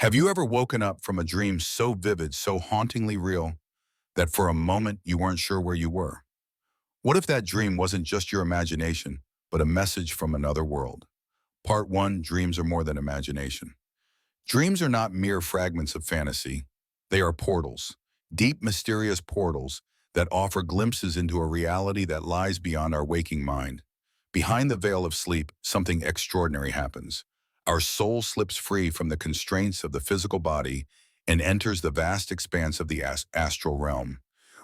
Have you ever woken up from a dream so vivid, so hauntingly real, that for a moment you weren't sure where you were? What if that dream wasn't just your imagination, but a message from another world? Part 1, Dreams are more than imagination. Dreams are not mere fragments of fantasy. They are portals, deep, mysterious portals that offer glimpses into a reality that lies beyond our waking mind. Behind the veil of sleep, something extraordinary happens. Our soul slips free from the constraints of the physical body and enters the vast expanse of the astral realm.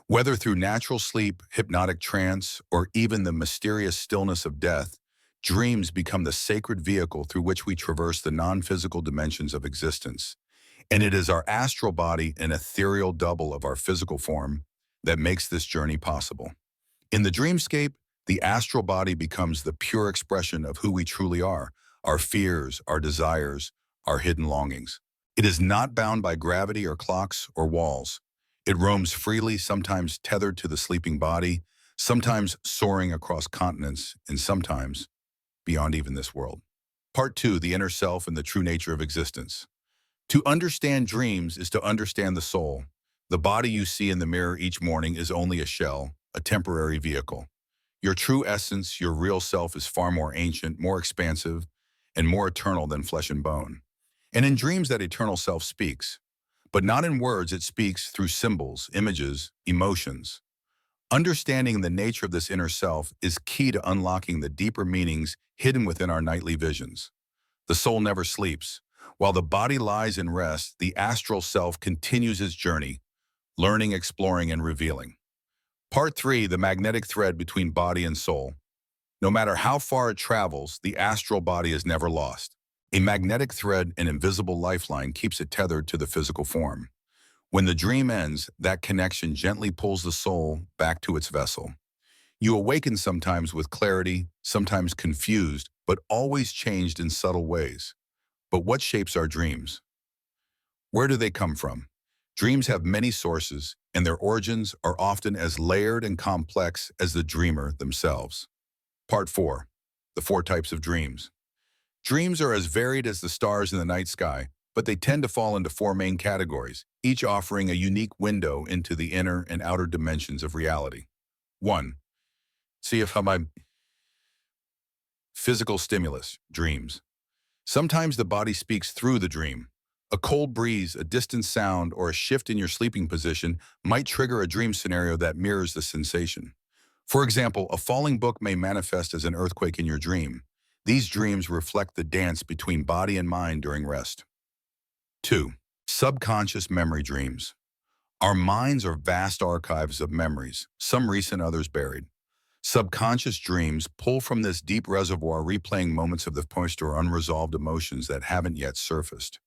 Whether through natural sleep, hypnotic trance, or even the mysterious stillness of death, dreams become the sacred vehicle through which we traverse the non-physical dimensions of existence. And it is our astral body, an ethereal double of our physical form, that makes this journey possible. In the dreamscape, the astral body becomes the pure expression of who we truly are, our fears, our desires, our hidden longings. It is not bound by gravity or clocks or walls. It roams freely, sometimes tethered to the sleeping body, sometimes soaring across continents, and sometimes beyond even this world. Part 2, the inner self and the true nature of existence. To understand dreams is to understand the soul. The body you see in the mirror each morning is only a shell, a temporary vehicle. Your true essence, your real self, is far more ancient, more expansive, and more eternal than flesh and bone. And in dreams, that eternal self speaks. But not in words, it speaks through symbols, images, emotions. Understanding the nature of this inner self is key to unlocking the deeper meanings hidden within our nightly visions. The soul never sleeps. While the body lies in rest, the astral self continues its journey, learning, exploring, and revealing. Part 3, the magnetic thread between body and soul. No matter how far it travels, the astral body is never lost. A magnetic thread, an invisible lifeline, keeps it tethered to the physical form. When the dream ends, that connection gently pulls the soul back to its vessel. You awaken sometimes with clarity, sometimes confused, but always changed in subtle ways. But what shapes our dreams? Where do they come from? Dreams have many sources, and their origins are often as layered and complex as the dreamer themselves. Part 4, the 4 types of dreams. Dreams are as varied as the stars in the night sky, but they tend to fall into 4 main categories, each offering a unique window into the inner and outer dimensions of reality. 1. See if how my physical stimulus, dreams. Sometimes the body speaks through the dream. A cold breeze, a distant sound, or a shift in your sleeping position might trigger a dream scenario that mirrors the sensation. For example, a falling book may manifest as an earthquake in your dream. These dreams reflect the dance between body and mind during rest. 2. Subconscious memory dreams. Our minds are vast archives of memories, some recent, others buried. Subconscious dreams pull from this deep reservoir, replaying moments of the past or unresolved emotions that haven't yet surfaced.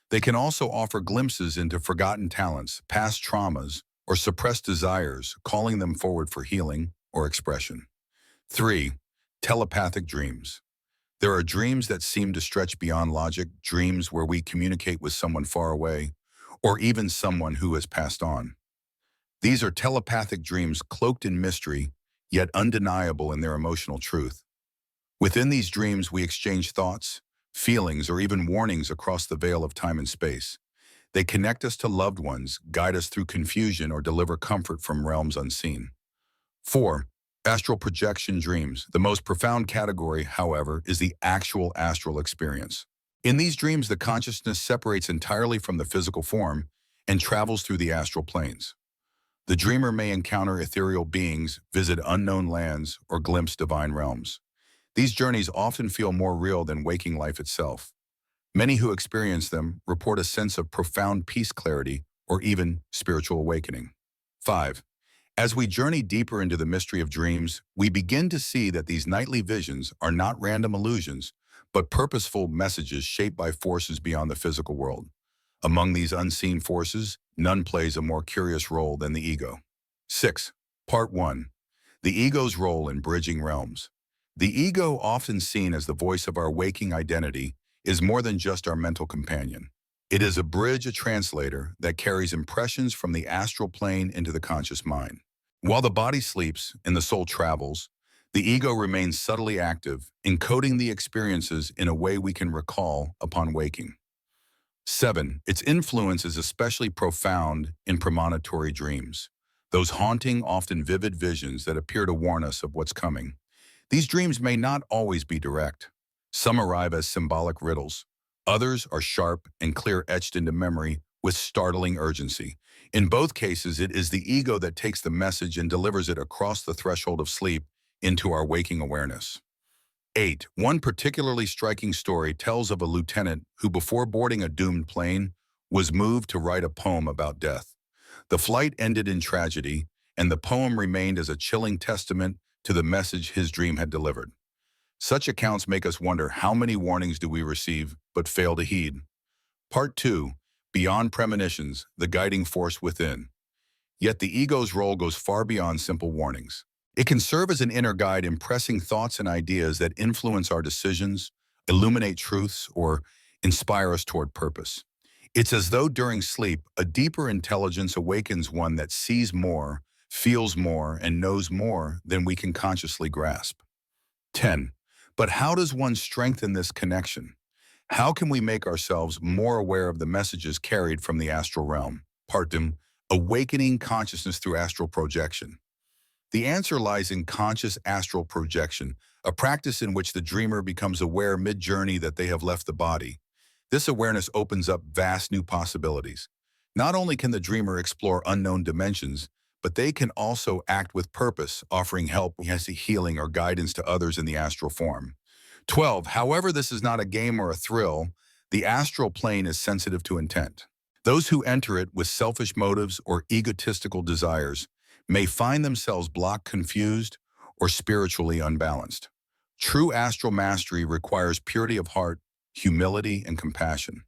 They can also offer glimpses into forgotten talents, past traumas, or suppressed desires, calling them forward for healing or expression. 3. Telepathic dreams. There are dreams that seem to stretch beyond logic, dreams where we communicate with someone far away, or even someone who has passed on. These are telepathic dreams cloaked in mystery, yet undeniable in their emotional truth. Within these dreams, we exchange thoughts, feelings, or even warnings across the veil of time and space. They connect us to loved ones, guide us through confusion, or deliver comfort from realms unseen. 4. Astral projection dreams. The most profound category, however, is the actual astral experience. In these dreams, the consciousness separates entirely from the physical form and travels through the astral planes. The dreamer may encounter ethereal beings, visit unknown lands, or glimpse divine realms. These journeys often feel more real than waking life itself. Many who experience them report a sense of profound peace, clarity, or even spiritual awakening. 5. As we journey deeper into the mystery of dreams, we begin to see that these nightly visions are not random illusions, but purposeful messages shaped by forces beyond the physical world. Among these unseen forces, none plays a more curious role than the ego. 6. Part 1. The ego's role in bridging realms. The ego, often seen as the voice of our waking identity, is more than just our mental companion. It is a bridge, a translator, that carries impressions from the astral plane into the conscious mind. While the body sleeps and the soul travels, the ego remains subtly active, encoding the experiences in a way we can recall upon waking. 7. Its influence is especially profound in premonitory dreams, those haunting, often vivid visions that appear to warn us of what's coming. These dreams may not always be direct. Some arrive as symbolic riddles. Others are sharp and clear, etched into memory with startling urgency. In both cases, it is the ego that takes the message and delivers it across the threshold of sleep into our waking awareness. 8. One particularly striking story tells of a lieutenant who, before boarding a doomed plane, was moved to write a poem about death. The flight ended in tragedy, and the poem remained as a chilling testament to the message his dream had delivered. Such accounts make us wonder, how many warnings do we receive but fail to heed? Part 2. Beyond premonitions, the guiding force within. Yet the ego's role goes far beyond simple warnings. It can serve as an inner guide, impressing thoughts and ideas that influence our decisions, illuminate truths, or inspire us toward purpose. It's as though during sleep, a deeper intelligence awakens, one that sees more, feels more, and knows more than we can consciously grasp. 10. But how does one strengthen this connection? How can we make ourselves more aware of the messages carried from the astral realm? Part 2. Awakening consciousness through astral projection. The answer lies in conscious astral projection, a practice in which the dreamer becomes aware mid-journey that they have left the body. This awareness opens up vast new possibilities. Not only can the dreamer explore unknown dimensions, but they can also act with purpose, offering help, healing, or guidance to others in the astral form. 12. However, this is not a game or a thrill. The astral plane is sensitive to intent. Those who enter it with selfish motives or egotistical desires may find themselves blocked, confused, or spiritually unbalanced. True astral mastery requires purity of heart, humility, and compassion.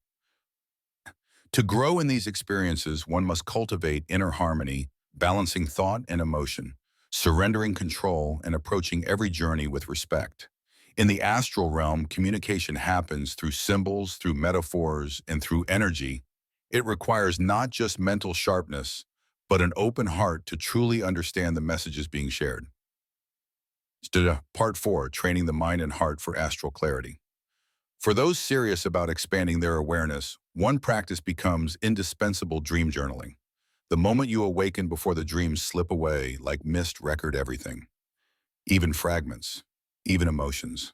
To grow in these experiences, one must cultivate inner harmony, balancing thought and emotion, surrendering control, and approaching every journey with respect. In the astral realm, communication happens through symbols, through metaphors, and through energy. It requires not just mental sharpness, but an open heart to truly understand the messages being shared. Part 4, training the mind and heart for astral clarity. For those serious about expanding their awareness, one practice becomes indispensable: dream journaling. The moment you awaken before the dreams slip away, like mist, record everything. Even fragments, even emotions.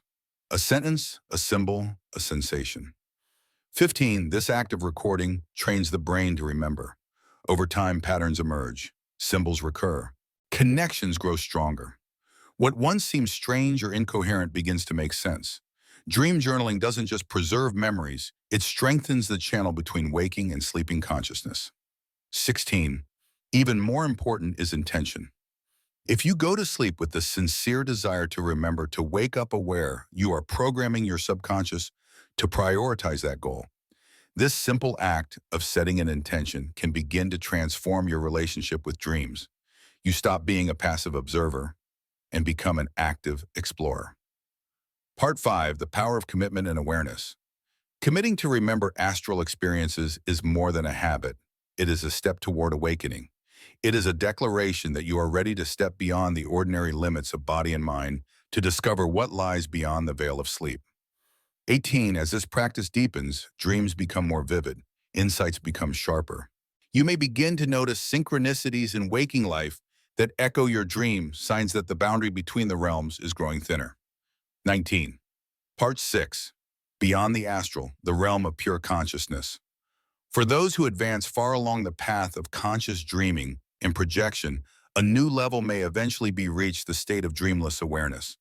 A sentence, a symbol, a sensation. 15. This act of recording trains the brain to remember. Over time, patterns emerge, symbols recur, connections grow stronger. What once seemed strange or incoherent begins to make sense. Dream journaling doesn't just preserve memories, it strengthens the channel between waking and sleeping consciousness. 16. Even more important is intention. If you go to sleep with the sincere desire to remember, to wake up aware, you are programming your subconscious to prioritize that goal. This simple act of setting an intention can begin to transform your relationship with dreams. You stop being a passive observer and become an active explorer. Part 5, the power of commitment and awareness. Committing to remember astral experiences is more than a habit. It is a step toward awakening. It is a declaration that you are ready to step beyond the ordinary limits of body and mind to discover what lies beyond the veil of sleep. 18. As this practice deepens, dreams become more vivid, insights become sharper. You may begin to notice synchronicities in waking life that echo your dream, signs that the boundary between the realms is growing thinner. 19. Part 6. Beyond the astral, the realm of pure consciousness. For those who advance far along the path of conscious dreaming and projection, a new level may eventually be reached: the state of dreamless awareness.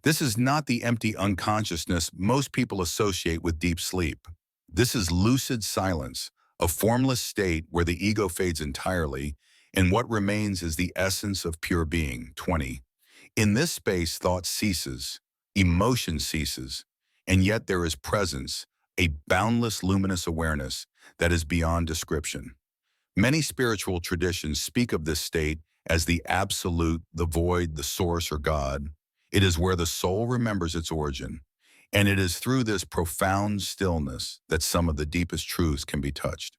This is not the empty unconsciousness most people associate with deep sleep. This is lucid silence, a formless state where the ego fades entirely, and what remains is the essence of pure being. 20. In this space, thought ceases, emotion ceases, and yet there is presence, a boundless luminous awareness that is beyond description. Many spiritual traditions speak of this state as the absolute, the void, the source, or God. It is where the soul remembers its origin, and it is through this profound stillness that some of the deepest truths can be touched.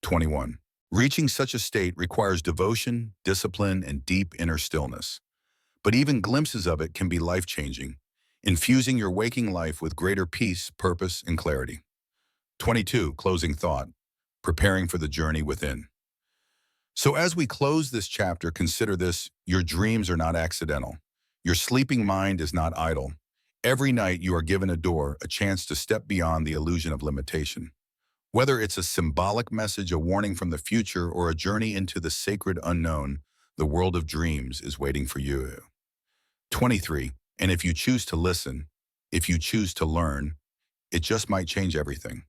21. Reaching such a state requires devotion, discipline, and deep inner stillness. But even glimpses of it can be life-changing, infusing your waking life with greater peace, purpose, and clarity. 22, closing thought, preparing for the journey within. So as we close this chapter, consider this: your dreams are not accidental. Your sleeping mind is not idle. Every night you are given a door, a chance to step beyond the illusion of limitation. Whether it's a symbolic message, a warning from the future, or a journey into the sacred unknown, the world of dreams is waiting for you. 23. And if you choose to listen, if you choose to learn, it just might change everything.